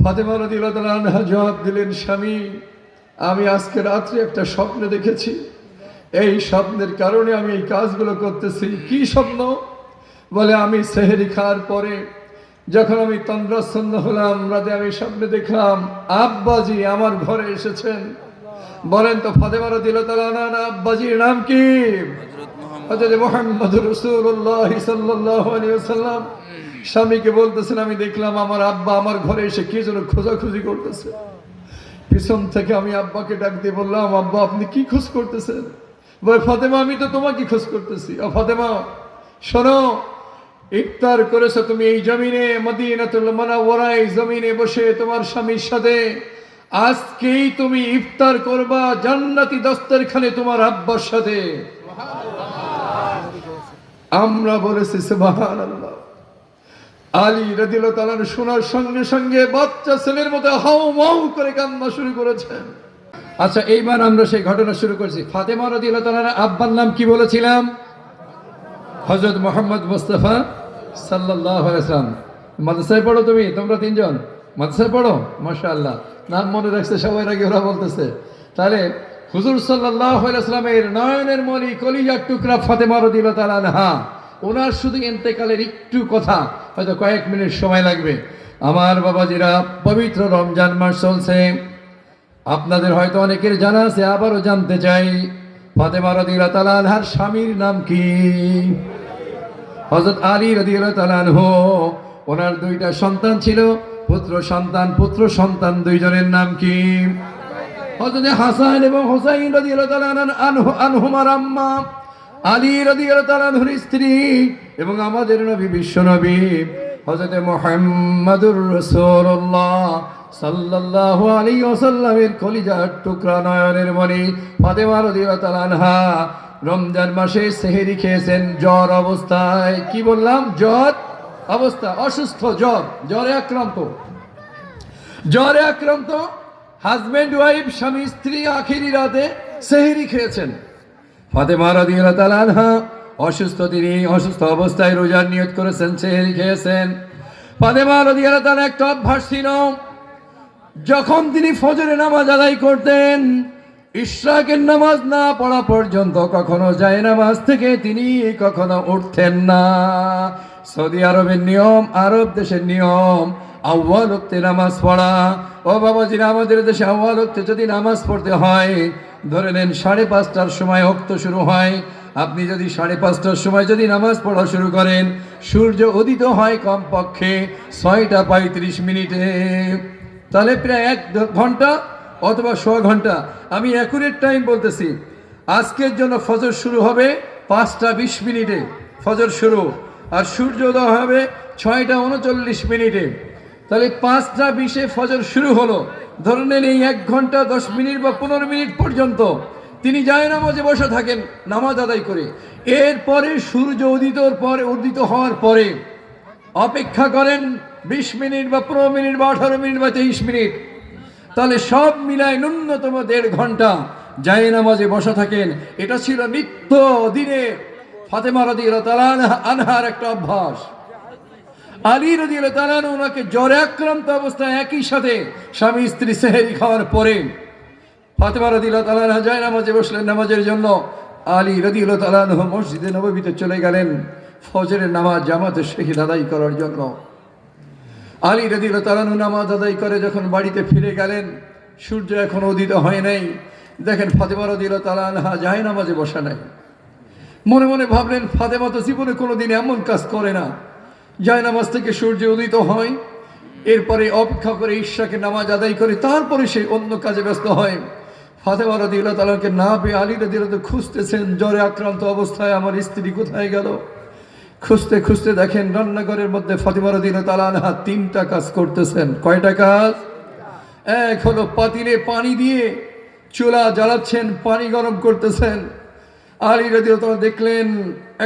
ফাতেমা রাদিয়াল্লাহু তাআলা আনহা জবাব দিলেন, স্বামী, আমি আজকে রাত্রে একটা স্বপ্ন দেখেছি। এই স্বপ্নের কারণে আমি এই কাজগুলো করতেছি। কি স্বপ্ন? বলে, আমি সেহরি খাওয়ার পরে যখন আমি তন্দ্রাচ্ছন্ন হলাম, রাতে আমি স্বপ্নে দেখলাম আব্বাজি আমার ঘরে এসেছেন। বলেন তো ফাতেমা রাদিয়াল্লাহু তাআলা আনহা আব্বাজির নাম কি? হযরত মুহাম্মদুর রাসূলুল্লাহ সাল্লাল্লাহু আলাইহি ওয়াসাল্লাম স্বামীকে বলতেছেন, আমি দেখলাম আমার আব্বা আমার ঘরে এসে কি যেন খোঁজাখুঁজি করতেছে। পিছন থেকে আমি আব্বাকে ডাক দিয়ে বললাম, আব্বা আপনি কি খোঁজ করতেছেন? বলে, ফাতেমা আমি তো তোমাকে খোঁজ করতেছি। ও ফাতেমা শোনো, ইফতার করেছো তুমি এই জমিনে, মদিনাতুল মুনাওয়ারায় জমিনে বসে তোমার স্বামীর সাথে। আজকেই তুমি ইফতার করবা জান্নাতি দস্তরখানে তোমার আব্বার সাথে। আমরা বলেছি সুবহানাল্লাহ। আলী রাদিয়াল্লাহু তাআলা শোনার সঙ্গে সঙ্গে বাচ্চা ছেলের মতো হাউ মাউ করে কান্না শুরু করেছেন। আচ্ছা, এইবার আমরা সেই ঘটনা শুরু করছি। ফাতেমা রাদিয়াল্লাহু তাআলার আব্বার নাম কি বলেছিলাম? হযরত মুহাম্মদ মুস্তাফা সাল্লাল্লাহু আলাইহি ওয়াসাল্লাম। মাদ্রাসায় পড়ো তুমি? তোমরা তিনজন মাদ্রাসায় পড়ো? মাশাআল্লাহ, নাম মনে রাখছে সবাই, আগে ওরা বলতেছে। তাহলে হুজুর সাল্লাল্লাহু আলাইহি ওয়াসাল্লামের নয়নের মণি, কলিজার টুকরা ফাতেমা রাদিয়াল্লাহু তাআলা আনহা, ওনার শুধু ইন্তেকালের একটু কথা, হয়তো কয়েক মিনিট সময় লাগবে। আমার বাবাজিরা, পবিত্র রমজান মাস চলছে, আপনাদের হয়তো অনেকের জানা আছে, আবারও জানতে চাই, ফাতেমা রাদিয়াল্লাহু তাআলা আনহার স্বামীর নাম কি? হযরত আলী রাদিয়াল্লাহু তাআলা আনহু। ওনার দুইটা সন্তান ছিল, পুত্র সন্তান দুইজনের নাম কি? হযরত হাসান এবং হুসাইন রাদিয়াল্লাহু তাআলা আনহুমার আম্মা আলী রাদিয়াল্লাহু তাআলা আনহুর স্ত্রী এবং আমাদের নবী, বিশ্ব নবী হযরত মুহাম্মদুর রাসূলুল্লাহ সাল্লাল্লাহু আলাইহি ওয়াসাল্লামের কলিজার টুকরা, নয়নের মণি ফাতেমা রাদিয়াল্লাহু তাআলা আনহা রমজান মাসে সেহরি খেয়েছেন জ্বর অবস্থায়। কি বললাম? জ্বর অবস্থা, অসুস্থ, জ্বরে আক্রান্ত। হাজব্যান্ড ওয়াইফ, স্বামী স্ত্রী আখিরি রাতে সেহরি খেয়েছেন। ফাতেমা রাদিয়াল্লাহু তাআলা আনহা অসুস্থ, তিনি অসুস্থ অবস্থায় রোজার নিয়ত করেছেন, সেহরি খেয়েছেন। ফাতেমা রাদিয়াল্লাহু তাআলা একটা অভ্যাস ছিল, যখন তিনি ফজরের নামাজ আদায় করতেন, ইশরাকের নামাজ না পড়া পর্যন্ত কখনো জায়নামাজ থেকে তিনি কখনো উঠতেন না। সৌদি আরবের নিয়ম, আরব দেশের নিয়ম, আউয়াল ওয়াক্তে নামাজ পড়া। ও বাবাজিরা, আমাদের দেশে আউয়াল ওয়াক্তে যদি নামাজ পড়তে হয়, ধরে নেন 5:30টার সময় ওয়াক্ত শুরু হয়। আপনি যদি 5:30টার সময় যদি নামাজ পড়া শুরু করেন, সূর্য উদিত হয় কমপক্ষে 6:35 তাহলে প্রায় 1 ঘন্টা অথবা 1.25 ঘন্টা। আমি অ্যাকুরেট টাইম বলতেছি। আজকের জন্য ফজর শুরু হবে 5:20 ফজর শুরু, আর সূর্যোদয় হবে 6:39। তাহলে 5:20 ফজর শুরু হলো। ধরে নেন এই 1 ঘন্টা 10 মিনিট বা 15 মিনিট পর্যন্ত তিনি জায়নামাজে বসে থাকেন নামাজ আদায় করে। এরপরে সূর্য উদিত হওয়ার পরে অপেক্ষা করেন 20 মিনিট বা 15 মিনিট বা 18 মিনিট বা 23 মিনিট। তাহলে সব মিলায় ন্যূনতম 1.5 ঘন্টা জায়নামাজে বসা থাকেন। এটা ছিল নিত্য দিনে ফাতেমা রাদিয়াল্লাহু তাআলা আনহার একটা অভ্যাস। আলী রাদিয়াল্লাহু তাআলা ওনাকে জ্বরে আক্রান্ত অবস্থায় একই সাথে স্বামী স্ত্রী সেহরি খাওয়ার পরে ফাতেমা রাদিয়াল্লাহু তাআলা আনহা জায়নামাজে বসলেন নামাজের জন্য। আলী রাদিয়াল্লাহু তাআলা আনহু মসজিদে নববীতে চলে গেলেন ফজরের নামাজ জামাতে শহীদ আদায় করার জন্য। আলী রাদিয়াল্লাহু তাআলা নামাজ আদায় করে যখন বাড়িতে ফিরে গেলেন, সূর্য এখন উদিত হয় নাই। দেখেন ফাতেমা রাদিয়াল্লাহু তাআলা আনহা জায়নামাজে বসা নাই। মনে মনে ভাবলেন, ফাতেমা তো জীবনে কোনোদিন এমন কাজ করে না। জায়নামাজ থেকে সূর্য উদিত হয়, এরপরে অপেক্ষা করে ইশরাকের নামাজ আদায় করে তারপরে সে অন্য কাজে ব্যস্ত হয়। ফাতেমা রাদিয়াল্লাহু তাআলাকে না পেয়ে আলী রাদিয়াল্লাহু তাআলা খুঁজতেছেন, জ্বরে আক্রান্ত অবস্থায় আমার স্ত্রী কোথায় গেল। খুঁজতে খুঁজতে দেখেন রান্নাঘরের মধ্যে ফাতেমা রাদিয়াল্লাহু তাআলা আনহা 3টা কাজ করতেছেন। কয়টা কাজ? এক হলো পাতিলে পানি দিয়ে চুলা জ্বালাচ্ছেন, পানি গরম করতেছেন। আলী রাদিয়াল্লাহু তাআলা দেখলেন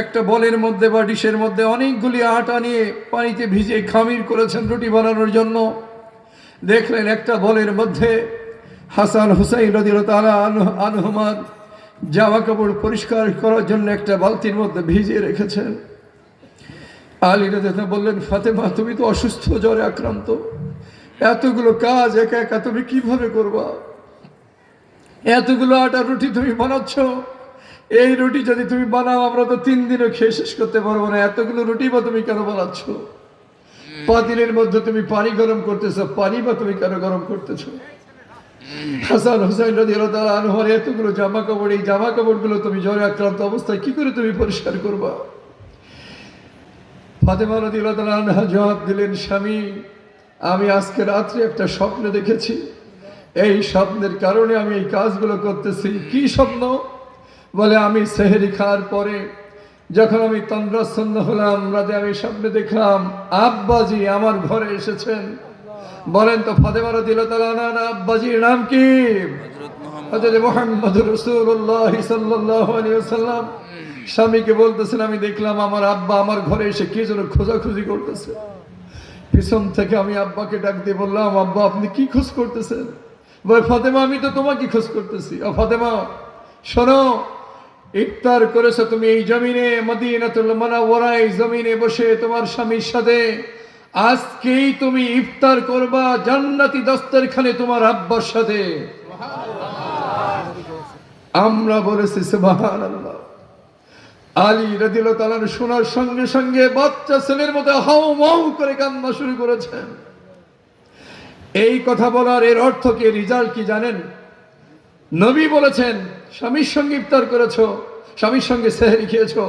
একটা বলের মধ্যে বা ডিশের মধ্যে অনেকগুলি আটা নিয়ে পানিতে ভিজে খামির করেছেন রুটি বানানোর জন্য। দেখলেন একটা বলের মধ্যে হাসান হুসাইন রাদিয়াল্লাহু তাআলা আনহুমার জামা কাপড় পরিষ্কার করার জন্য একটা বালতির মধ্যে ভিজিয়ে রেখেছেন। আলী রাদিয়াল্লাহু তাআলা বললেন, ফাতেমা তুমি তো অসুস্থ, জ্বরে আক্রান্ত, এতগুলো কাজ একা একা তুমি কিভাবে করবা? এতগুলো আটা রুটি তুমি বানাচ্ছ, এই রুটি যদি তুমি বানাও আমরা তো 3 দিনও খেয়ে শেষ করতে পারবো না। এতগুলো রুটি বা তুমি কেন বানাচ্ছ? পাতিলের মধ্যে তুমি পানি গরম করতেছো, পানি বা তুমি কেন গরম করতেছো? হাসান হুসাইন রাদিয়াল্লাহু তাআলা আনহুর এতগুলো জামা কাপড়, এই জামা কাপড়গুলো তুমি জ্বরে আক্রান্ত অবস্থায় কি করে তুমি পরিষ্কার করবা? ফাতেমা রাদিয়াল্লাহু তাআলা আনহা জবাব দিলেন, স্বামী, আমি আজকে রাত্রে একটা স্বপ্ন দেখেছি, এই স্বপ্নের কারণে আমি এই কাজগুলো করতেছি। কি স্বপ্ন? বলে, আমি সেহরি খাওয়ার পরে যখন আমি তন্দ্রাচ্ছন্ন হলাম, রাতে আমি স্বপ্নে দেখলাম আব্বাজি আমার ঘরে এসেছেন। বলেন তো ফাতেমা রাদিয়াল্লাহু তাআলা আনহা আব্বাজির নাম কি? হযরত মুহাম্মদুর রাসূলুল্লাহ সাল্লাল্লাহু আলাইহি ওয়াসাল্লাম স্বামীকে বলতেছেন, আমি দেখলাম আমার আব্বা আমার ঘরে এসে কি যেন খোঁজাখুঁজি করতেছে। পিছন থেকে আমি আব্বাকে ডাক দিয়ে বললাম, আব্বা আপনি কি খোঁজ করতেছেন? বলে, ফাতেমা আমি তো তোমাকে খোঁজ করতেছি। ও ফাতেমা শোনো, ইফতার করেছো তুমি এই জমিনে, মদিনাতুল মুনাওয়ারা এই জমিনে বসে তোমার স্বামীর সাথে। আজকেই তুমি ইফতার করবা জান্নাতি দস্তরখানে তোমার আব্বার সাথে। আমরা বলেছি সুবহানাল্লাহ। আলী রাদিয়াল্লাহু তাআলা শোনার সঙ্গে সঙ্গে বাচ্চা ছেলের মতো হাউ মাউ করে কান্না শুরু করেছেন। এই কথা বলার এর অর্থ কি, রেজাল্ট কি জানেন? নবী বলেছেন স্বামীর সঙ্গে ইফতার করেছো, স্বামীর সঙ্গে সেহরি খেয়েছো,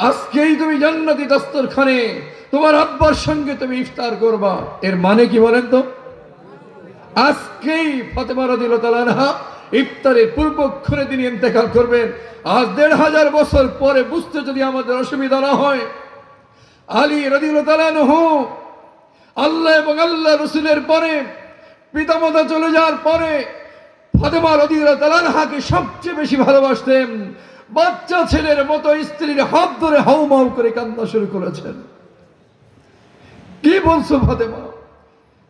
আজকেই তুমি জান্নাতি দস্তরখানে তোমার আব্বার সঙ্গে তুমি ইফতার করবা। এর মানে কি বলেন তো? আজকেই ফাতেমা রাদিয়াল্লাহু তাআলা আনহা ইফতারের পূর্বক্ষণে তিনি ইন্তেকাল করবেন। আজ 1500 বছর পরে বুঝতে যদি আমাদের অসুবিধা না হয়, আলী রাদিয়াল্লাহু তাআলা আনহু আল্লাহ এবং আল্লাহ রাসূলের পরে, পিতামাতা চলে যাওয়ার পরে ফাতেমা রাদিয়াল্লাহু তাআলা আনহাকে সবচেয়ে বেশি ভালোবাসতেন। বাচ্চা ছেলের মতো স্ত্রীর হাত ধরে হাউমাউ করে কান্না শুরু করেছেন। কি বলছো ফাতেমা?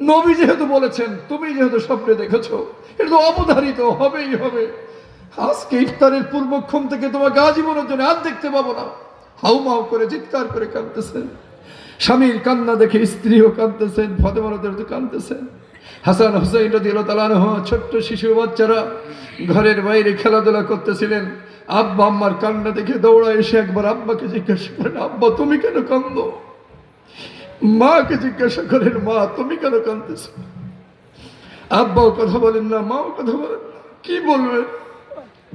নবী যেহেতু বলেছেন, তুমি যেহেতু স্বপ্নে দেখেছো, এটা তো অবধারিত হবেই হবে। আজকে ইফতারের পূর্বক্ষণ থেকে তোমাকে আজীবনের জন্য আর দেখতে পাবো না। হাউমাউ করে চিৎকার করে কাঁদতেছেন। স্বামীর কান্না দেখে স্ত্রীও কাঁদতেছেন, ফাতেমা রাদিয়াল্লাহু কাঁদতেছেন। হাসান হুসাইন রাদিয়াল্লাহু তাআলা আনহু ছোট্ট শিশু বাচ্চারা ঘরের বাইরে খেলাধুলা করতেছিলেন। আব্বা আম্মার কান্না দেখে দৌড়ায় এসে একবার আব্বাকে জিজ্ঞাসা করেন, আব্বা তুমি কেন কাঁদো? মাকে জিজ্ঞাসা করেন, মা তুমি কেন কাঁদতেছ? আব্বাও কথা বলেন না, মাও কথা বলেন না। কি বলবেন?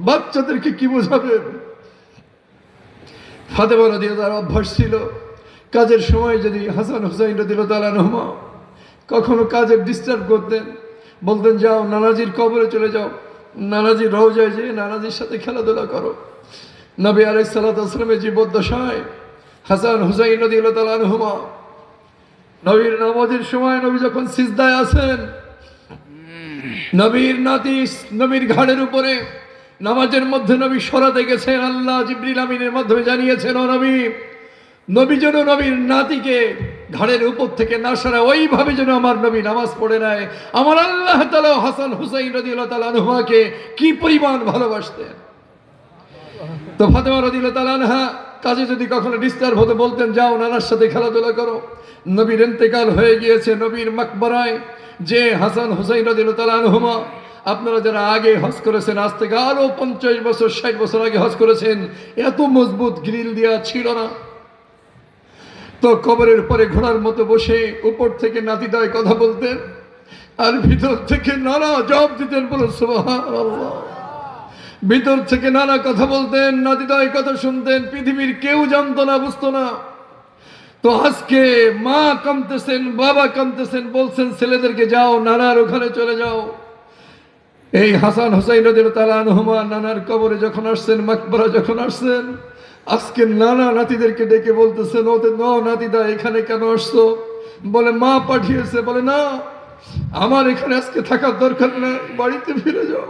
বাচ্চাদেরকে কি বোঝাবেন? ফাতেমা রাদিয়াল্লাহু তাআলার অভ্যাস ছিল, কাজের সময় যদি হাসান হুসাইন রাদিয়াল্লাহু তাআলা আনহুমা কখনো কাজে ডিস্টার্ব করতেন, বলতেন যাও নানাজির কবরে চলে যাও, নানাজির রওজায় যেয়ে নানাজির সাথে খেলাধুলা করো। নবী আলাইহিস সালাতু ওয়াস সালামের জীবদ্দশায় হাসান হুসাইন রাদিয়াল্লাহু তাআলা আনহুমা নবীর নামাজের সময় নবী যখন সিজদায় আছেন, নবীর নাতি নবীর ঘাড়ের উপরে নামাজের মধ্যে নবী সরাতে গেছেন। আল্লাহ জিবরিল আমিনের মাধ্যমে জানিয়েছেন, ও নবী, নবী যেন নবীর নাতিকে ঘাড়ের উপর থেকে না সরায়, ওইভাবে যেন আমার নবী নামাজ পড়ে নেয়। আমার আল্লাহ তাআলা হাসান হুসাইন রাদিয়াল্লাহু তাআলা আনহুমাকে কি পরিমাণ ভালোবাসতেন। তো ফাতেমা রাদিয়াল্লাহু তাআলা আনহা কাজে যদি কখনো ডিস্টার্ব হতে, বলতেন যাও নানার সাথে খেলাধুলা করো। নবীর ইন্তেকাল হয়ে গিয়েছে, নবীর মাকবারায় যে হাসান হুসাইন রাদিয়াল্লাহু তাআলা আনহুমা, আপনারা যারা আগে হজ করেছেন, আজ থেকে আরো 50 বছর 60 বছর আগে হজ করেছেন, এত মজবুত গ্রিল দেওয়া ছিল না। তো কবরের পরে ঘোড়ার মতো বসে উপর থেকে নাতিদায় কথা বলতেন, আর ভিতর থেকে নানা জবাব দিতেন। বলো সুবহানাল্লাহ। ভিতর থেকে নানা কথা বলতেন, নাতিদায় কথা শুনতেন, পৃথিবীর কেউ জানতো না, বুঝতো না। তো আজকে মা কাঁদতেছেন, বাবা কাঁদতেছেন, বলছেন ছেলেদেরকে যাও নানার ওখানে চলে যাও। এই হাসান হুসাইন রাদিয়াল্লাহু তাআলা আনহুমা নানার কবরে যখন আসছেন, মাকবারা যখন আসছেন, আজকে নানা নাতিদেরকে ডেকে বলতেছেন, ও নাতিদা এখানে কেন আসছো? বলে মা পাঠিয়েছে। বলে না, আমার এখানে আজকে থাকার দরকার নেই, বাড়িতে ফিরে যাও,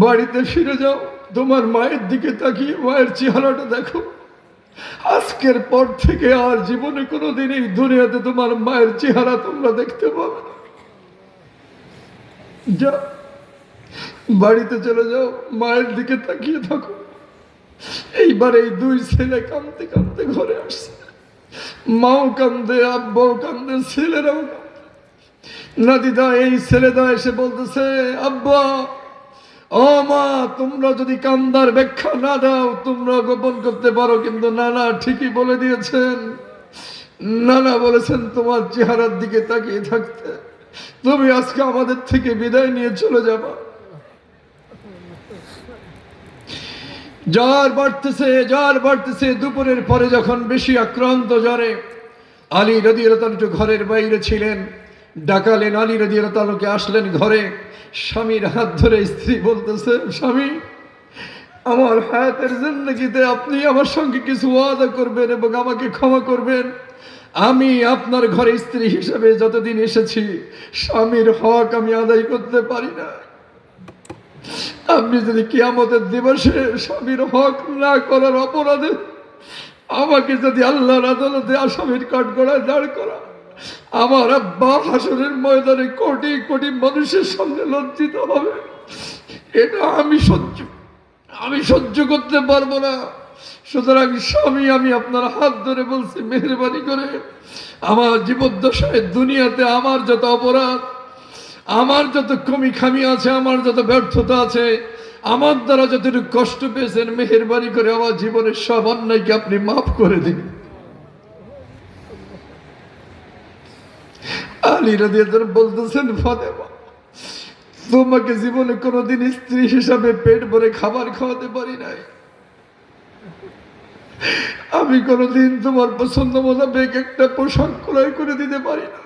বাড়িতে ফিরে যাও। তোমার মায়ের দিকে তাকিয়ে মায়ের চেহারাটা দেখো। আজকের পর থেকে আর জীবনে কোনোদিন এই দুনিয়াতে তোমার মায়ের চেহারা তোমরা দেখতে পাবে না। যা, বাড়িতে চলে যাও, মায়ের দিকে তাকিয়ে থাকো। এইবার এই দুই ছেলে কাঁদতে কাঁদতে ঘরে আসছে। মাও কান্দে, আব্বাও কান্দে, ছেলেরাও কান্দে। নাদিদা এই ছেলেদা এসে বলতেছে, আব্বা ও মা, তোমরা যদি কান্দার ব্যাখ্যা না দাও তোমরা গোপন করতে পারো, কিন্তু নানা ঠিকই বলে দিয়েছেন। নানা বলেছেন তোমার চেহারার দিকে তাকিয়ে থাকতে, তুমি আজকে আমাদের থেকে বিদায় নিয়ে চলে যাবা। জ্বর বাড়তেছে। দুপুরের পরে যখন বেশি আক্রান্ত জ্বরে আলী রাদিয়াল্লাহু তাআলা ঘরের বাইরে ছিলেন, ডাকালেন আলী রাদিয়াল্লাহু তাআলাকে, আসলেন ঘরে। স্বামীর হাত ধরে স্ত্রী বলতেছে, স্বামী আমার হায়াতের জিন্দেগিতে আপনি আমার সঙ্গে কিছু ওয়াদা করবেন এবং আমাকে ক্ষমা করবেন। আমি আপনার ঘরে স্ত্রী হিসেবে যতদিন এসেছি স্বামীর হক আমি আদায় করতে পারি না। আপনি যদি কিয়ামতের দিবসে স্বামীর হক না করার অপরাধে আমাকে যদি আল্লাহর আদালতে আসামির কাঠগড়ায় দাঁড় করা, আমার আব্বা হাসরের ময়দানে কোটি কোটি মানুষের সামনে লজ্জিত হবে, এটা আমি সহ্য করতে পারবো না। সুতরাং স্বামী, আমি আপনার হাত ধরে বলছি, মেহেরবানি করে আমার জীবদ্দশায় দুনিয়াতে আমার যত অপরাধ, আমার যত কমি খামি আছে, আমার যত ব্যর্থতা আছে, আমার দ্বারা যতটুকু কষ্ট পেয়েছেন, মেহেরবানি করে আমার জীবনের সব অন্যায়কে আপনি মাফ করে দিন। আলী রাদিয়াল্লাহু তাআলা বলতেছেন, ফাতেমা তোমাকে জীবনে কোনোদিন স্ত্রী হিসাবে পেট ভরে খাবার খাওয়াতে পারি নাই। আমি কোনোদিন তোমার পছন্দ মোতাবেক একটা পোশাক ক্রয় করে দিতে পারি না।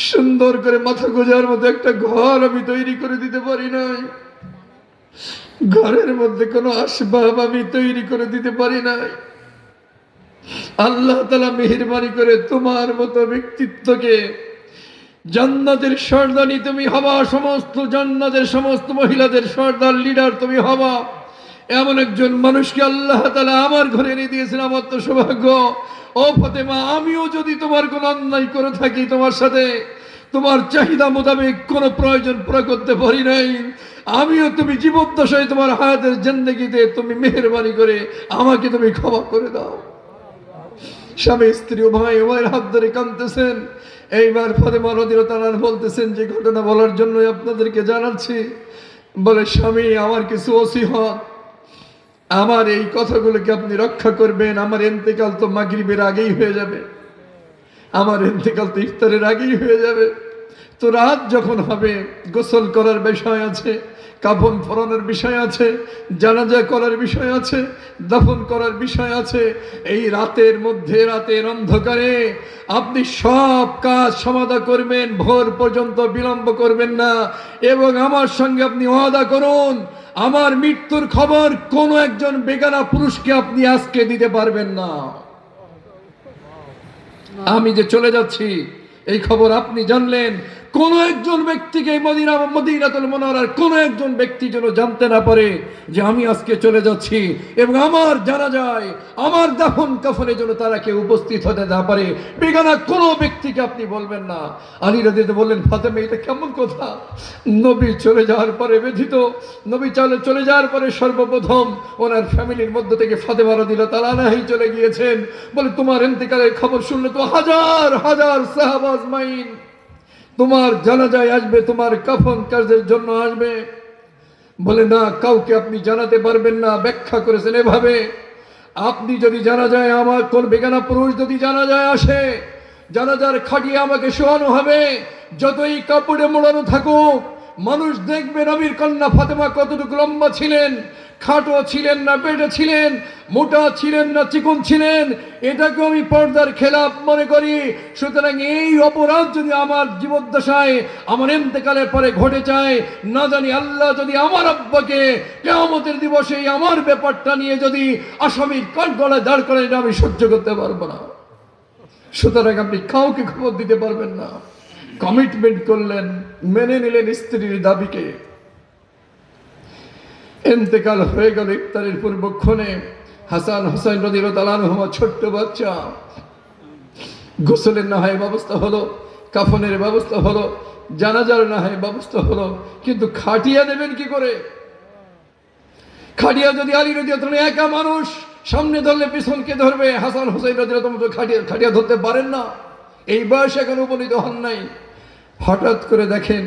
সুন্দর করে মাথা গোজার মতো একটা ঘর আমি তৈরি করে দিতে পারি নাই। ঘরের মধ্যে কোনো আসবাব আমি তৈরি করে দিতে পারি নাই। আল্লাহ তাআলা মেহেরবানি করে তোমার মতো ব্যক্তিত্বকে, জান্নাতের সর্দানি তুমি হবা, সমস্ত জান্নাতের সমস্ত মহিলাদের সর্দার লিডার তুমি হবা, এমন একজন মানুষকে আল্লাহ তাআলা আমার ঘরে এনে দিয়েছেন। আমার তো সৌভাগ্য। ও ফাতেমা, আমিও যদি তোমার কোনো অন্যায় করে থাকি, তোমার সাথে তোমার চাহিদা মোতাবেক কোনো প্রয়োজন পুরো করতে পারি নাই, আমিও তুমি জীবদ্দশায় তোমার হায়াতের জিন্দেগিতে তুমি মেহেরবানি করে আমাকে তুমি ক্ষমা করে দাও। স্বামী স্ত্রী উভয়ের হাত ধরে কাঁদতেছেন। এইবার ফাতেমা রাদিয়াল্লাহু তাআলা বলতেছেন, যে ঘটনা বলার জন্য আপনাদেরকে জানাচ্ছি। বলে, স্বামী আমার কিছু ওসিয়ত, আমার এই কথাগুলোকে আপনি রক্ষা করবেন। আমার ইন্তেকাল তো মাগরিবের আগেই হয়ে যাবে, আমার ইন্তেকাল তো ইফতারের আগেই হয়ে যাবে। তো রাত যখন হবে, গোসল করার বিষয় আছে, কাফন পরানোর বিষয় আছে, জানাজা করার বিষয় আছে, দাফন করার বিষয় আছে। এই রাতের মধ্যে, রাতের অন্ধকারে আপনি সব কাজ সমাধা করবেন, ভোর পর্যন্ত বিলম্ব করবেন না। এবং আমার সঙ্গে আপনি ওয়াদা করুন, আমার মৃত্যুর খবর কোনো একজন বেগানা পুরুষকে আপনি আজকে দিতে পারবেন না। আমি যে চলে যাচ্ছি এই খবর আপনি জানলেন, কোন একজন ব্যক্তিকে মদিনাতুল মুনাওয়ারার কোন একজন ব্যক্তি যেন জানতে না পারে যে আমি আজকে চলে যাচ্ছি, এবং আমার জানাজায়, আমার দাফন কাফনে যেন তারা কেউ উপস্থিত হতে না পারে। বেগানা কোনো ব্যক্তিকে আপনি বলবেন না। আলী রাদিয়াল্লাহু বললেন, ফাতেমা এটা কেমন কথা? নবী চলে যাওয়ার পরে ব্যথিত, নবী চলে যাওয়ার পরে সর্বপ্রথম ওনার ফ্যামিলির মধ্য থেকে ফাতেমা রাদিয়াল্লাহু তাআলা আনহা চলে গিয়েছেন। বলে, তোমার ইন্তেকালের খবর শুনলে তো হাজার হাজার সাহাবা আজমাইন তোমার জানাজায় আসবে, তোমার কাফন কাজের জন্য আসবে। বলে, না, কাউকে আপনি জানাতে পারবেন না। ব্যাখ্যা করেছেন এভাবে, আপনি যদি জানা যায়, আমার কোন বেগানা পুরুষ যদি জানা যায় আসে, জানাজার খাটিয়ে আমাকে শোয়ানো হবে, যতই কাপড়ে মোড়ানো থাকুক, মানুষ দেখবে নবীর কন্যা ফাতেমা কতটুকু লম্বা ছিলেন, খাটো ছিলেন না পেটে ছিলেন, মোটা ছিলেন না চিকন ছিলেন, এটাকে আমি পর্দার খেলাফ মনে করি। সুতরাং এই অপরাধ যদি আমার জীবদ্দশায়, আমার ইন্তেকালের পরে ঘটে যায়, না জানি আল্লাহ যদি আমার আব্বাকে কিয়ামতের দিবসে আমার ব্যাপারটা নিয়ে যদি আসামির কাঠগড়ায় দাঁড় করেন, এটা আমি সহ্য করতে পারবো না। সুতরাং আপনি কাউকে খবর দিতে পারবেন না। কমিটমেন্ট করলেন, মেনে নিলেন স্ত্রীর দাবিকে। ইন্তেকাল হয়ে গেল ইফতারের পূর্বক্ষণে। হাসান হোসেন রাদিয়াল্লাহু তাআলা আনহুমা ছোট্ট বাচ্চা, গোসলের না হয় ব্যবস্থা হলো, কাফনের ব্যবস্থা হলো, জানাজার না হয় ব্যবস্থা হলো, কিন্তু খাটিয়া দেবেন কি করে? খাটিয়া যদি আলী রাদিয়াল্লাহু তাআলা একা মানুষ, সামনে ধরলে পিছনকে ধরবে। হাসান হোসেন রাদিয়াল্লাহু তাআলা খাটিয়া ধরতে পারেন না, এই বয়সে এখন উপনীত হন নাই। হঠাৎ করে দেখেন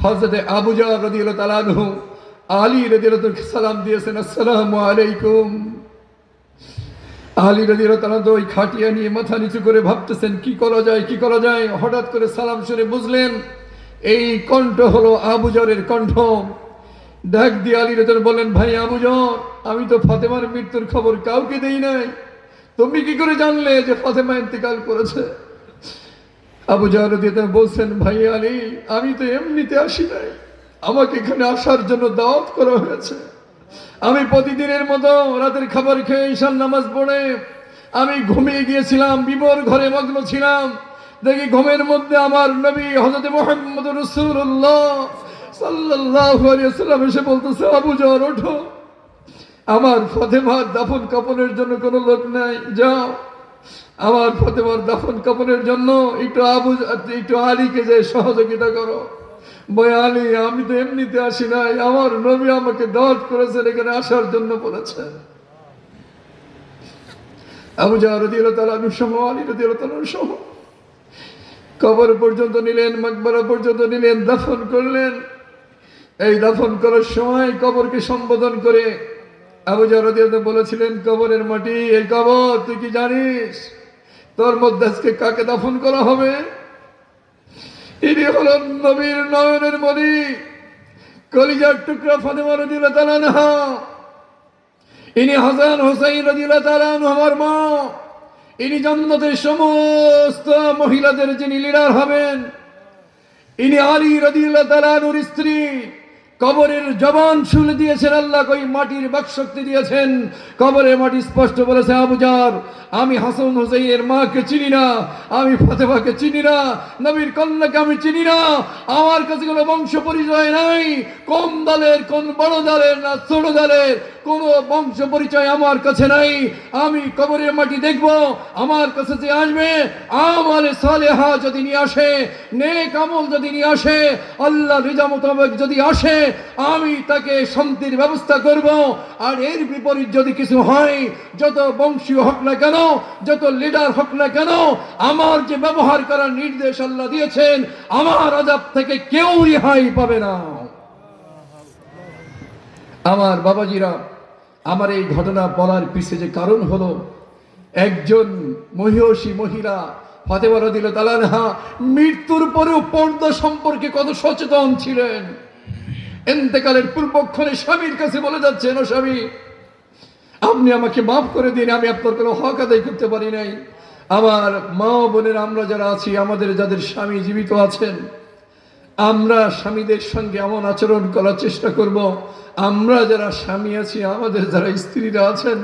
হযরতে আবু জাহল রাদিয়াল্লাহু তাআলা আনহু আলী রাদিয়াল্লাহু তাআলাকে সালাম দিয়েছেন, আসসালামু আলাইকুম। আলী রাদিয়াল্লাহু তাআলা তো ওই খাটিয়া নিয়ে মাথা নিচু করে ভাবতেছেন কি করা যায়, কি করা যায়। হঠাৎ করে সালাম শুনে বুঝলেন এই কণ্ঠ হলো আবু জাহলের কণ্ঠ। ডাক দিয়ে আলী রাদিয়াল্লাহু তাআলা বলেন, ভাই আবু জাহল, আমি তো ফাতেমার মৃত্যুর খবর কাউকে দেই নাই, তুমি কি করে জানলে যে ফাতেমা ইন্তেকাল করেছে? আবু জাহল রাদিয়াল্লাহু তাআলা বলছেন, ভাই আলী, আমি তো এমনিতে আসি নাই, আমাকে এখানে আসার জন্য দাওয়াত করা হয়েছে। আমি প্রতিদিনের মতো রাতের খাবার খেয়ে ঈশান নামাজ পড়ে আমি ঘুমিয়ে গিয়েছিলাম, বিবর ঘরে মগ্ন ছিলাম। দেখি ঘুমের মধ্যে আমার নবী হযরত মুহাম্মদ রাসূলুল্লাহ সাল্লাল্লাহু আলাইহি ওয়াসাল্লাম এসে বলতেছে, আবু জাহল ওঠো, আমার ফাতেমার দাফন কাফনের জন্য কোনো লোক নাই, যাও আমার ফাতেমার দাফন কাফনের জন্য একটু আলীকে যে সহযোগিতা করো। বই আলী, আমি তো এমনিতে আসি নাই, আমার নবী আমাকে দাওয়াত করেছেন, এখানে আসার জন্য বলেছেন। আবু জাহল রাদিয়াল্লাহু তাআলা সহ আলী রাদিয়াল্লাহু তাআলা সহ কবর পর্যন্ত নিলেন, মাকবারা পর্যন্ত নিলেন, দাফন করলেন। এই দাফন করার সময় কবরকে সম্বোধন করে আবু জাহল রাদিয়াল্লাহু তাআলা বলেছিলেন, কবরের মাটি, এই কবর তুই কি জানিস তোর মধ্যে আজকে কাকে দাফন করা হবে? ইনি হলেন নবীর নয়নের মণি, কলিজার টুকরা ফাতেমা রাদিয়াল্লাহু তাআলা আনহা। ইনি হাসান হুসাইন রাদিয়াল্লাহু তাআলা আনহু আমার মা। ইনি জান্নাতের সমস্ত মহিলাদের যিনি লিডার হবেন। ইনি আলী রাদিয়াল্লাহু তাআলা আনহুর স্ত্রী। কবরের জবান খুলে দিয়েছেন আল্লাহ, কই মাটির বাকশক্তি দিয়েছেন। কবরের মাটি স্পষ্ট বলেছে, আবু জাহল, আমি হাসান হুসাইনের মাকে চিনি না, আমি ফাতেমাকে চিনি না, নবীর কন্যাকে আমি চিনি না, আমার কাছে কোনো বংশ পরিচয় নাই। কোন দলের, কোন বড় দলের না ছোট দলের কোনো বংশ পরিচয় আমার কাছে নাই। আমি কবরের মাটি দেখব, আমার কাছে যে আসবে আমলে সালেহা যদি নিয়ে আসে, নেক আমল যদি নিয়ে আসে, আল্লাহ রিজা মোতাবেক যদি আসে, আমি তাকে শান্তির ব্যবস্থা করব। আর এর বিপরীত যদি কিছু হয়, যত বংশীয় হোক না কেন, যত লিডার হোক না কেন, আমার যে ব্যবহার করার নির্দেশ আল্লাহ দিয়েছেন, আমার আযাব থেকে কেউ রেহাই পাবে না। আমার বাবাজিরা, আমার এই ঘটনা বলার পিছে যে কারণ হলো, একজন মহিষী মহিলা ফাতেমা রাদিয়াল্লাহু তাআলা আনহা মৃত্যুর পরেও পর্দা সম্পর্কে কত সচেতন ছিলেন। ইন্তেকালের পূর্বক্ষণে স্বামীর কাছে বলে যাচ্ছেন, ও স্বামী, আপনি আমাকে মাফ করে দিন, আমি আপনার কোনো হক আদায় করতে পারি নাই। আমার মা বোনের আমরা যারা আছি, আমাদের যাদের স্বামী জীবিত আছেন, আমরা স্বামীদের সঙ্গে এমন আচরণ করার চেষ্টা করব। আমরা যারা স্বামী আছি, আমাদের যারা স্ত্রীরা আছেন,